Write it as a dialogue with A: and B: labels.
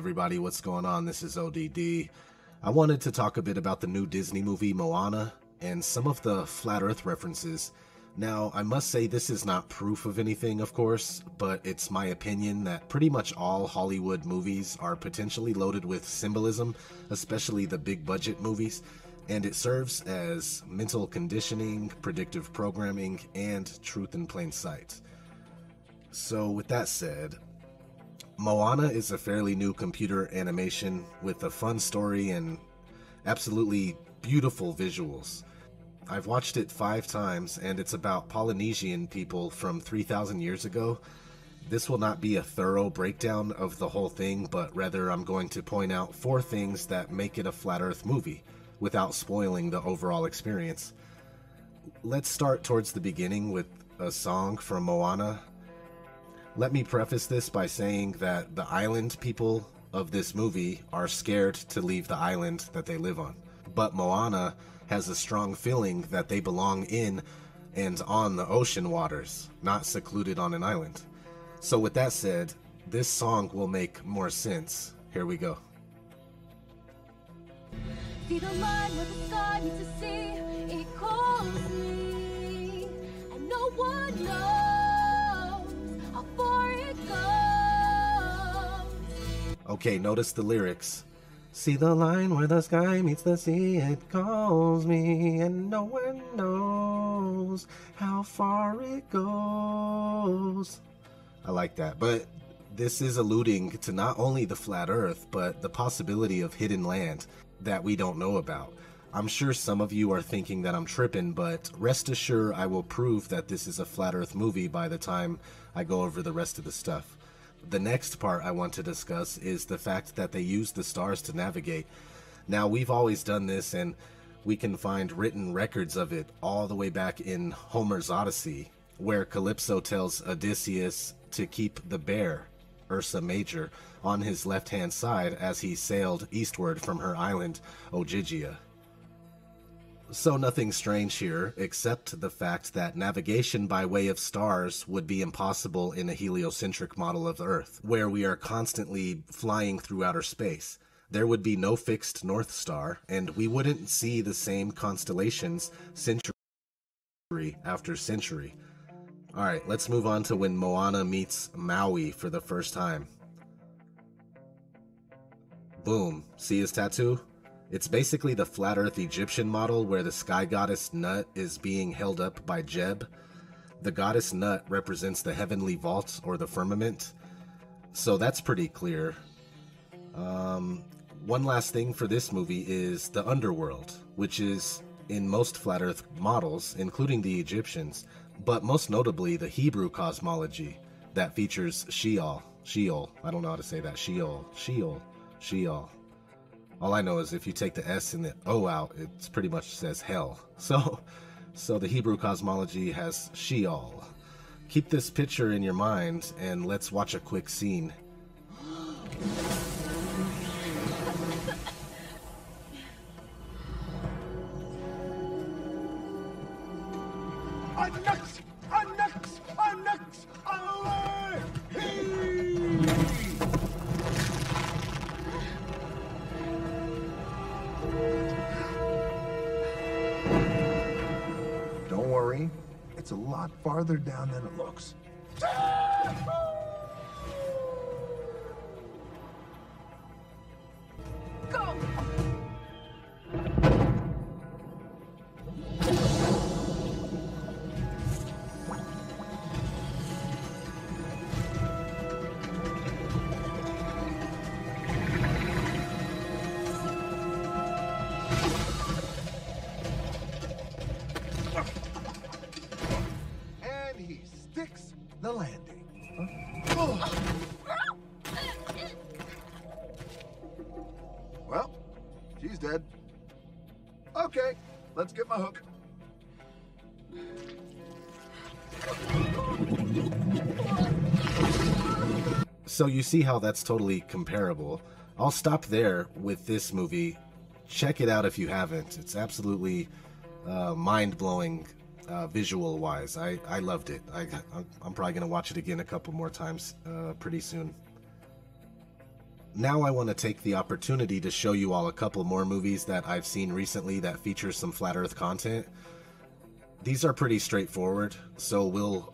A: everybody, what's going on? This is ODD. I wanted to talk a bit about the new Disney movie Moana and some of the flat earth references. Now, I must say this is not proof of anything, of course, but it's my opinion that pretty much all Hollywood movies are potentially loaded with symbolism, especially the big budget movies, and it serves as mental conditioning, predictive programming, and truth in plain sight. So with that said, Moana is a fairly new computer animation with a fun story and absolutely beautiful visuals. I've watched it 5 times, and it's about Polynesian people from 3,000 years ago. This will not be a thorough breakdown of the whole thing, but rather I'm going to point out 4 things that make it a flat earth movie, without spoiling the overall experience. Let's start towards the beginning with a song from Moana. Let me preface this by saying that the island people of this movie are scared to leave the island that they live on. But Moana has a strong feeling that they belong in and on the ocean waters, not secluded on an island. So with that said, this song will make more sense. Here we go.
B: See the line where the sky meets the sea, it calls me, and no one knows how far it goes.
A: Okay, notice the lyrics. See the line where the sky meets the sea, it calls me, and no one knows how far it goes. I like that, but this is alluding to not only the flat earth, but the possibility of hidden land that we don't know about. I'm sure some of you are thinking that I'm tripping, but rest assured I will prove that this is a flat earth movie by the time I go over the rest of the stuff. The next part I want to discuss is the fact that they use the stars to navigate. Now, we've always done this, and we can find written records of it all the way back in Homer's Odyssey, where Calypso tells Odysseus to keep the bear, Ursa Major, on his left-hand side as he sailed eastward from her island, Ogygia. So nothing strange here, except the fact that navigation by way of stars would be impossible in a heliocentric model of Earth, where we are constantly flying through outer space. There would be no fixed North Star, and we wouldn't see the same constellations century after century. Alright, let's move on to when Moana meets Maui for the first time. Boom. See his tattoo? It's basically the flat earth Egyptian model where the sky goddess Nut is being held up by Jeb. The goddess Nut represents the heavenly vault or the firmament. So that's pretty clear. One last thing for this movie is the underworld, which is in most flat earth models, including the Egyptians, but most notably the Hebrew cosmology that features Sheol. I don't know how to say that. Sheol. All I know is if you take the S and the O out, it pretty much says hell. So the Hebrew cosmology has Sheol. Keep this picture in your mind and let's watch a quick scene.
C: Don't worry, it's a lot farther down than it looks.
B: Go!
C: And he sticks the landing. Well, she's dead. Okay, let's get my hook.
A: So you see how that's totally comparable. I'll stop there with this movie. Check it out if you haven't. It's absolutely mind-blowing visual-wise. I loved it. I'm probably going to watch it again a couple more times pretty soon. Now I want to take the opportunity to show you all a couple more movies that I've seen recently that feature some flat earth content. These are pretty straightforward, so we'll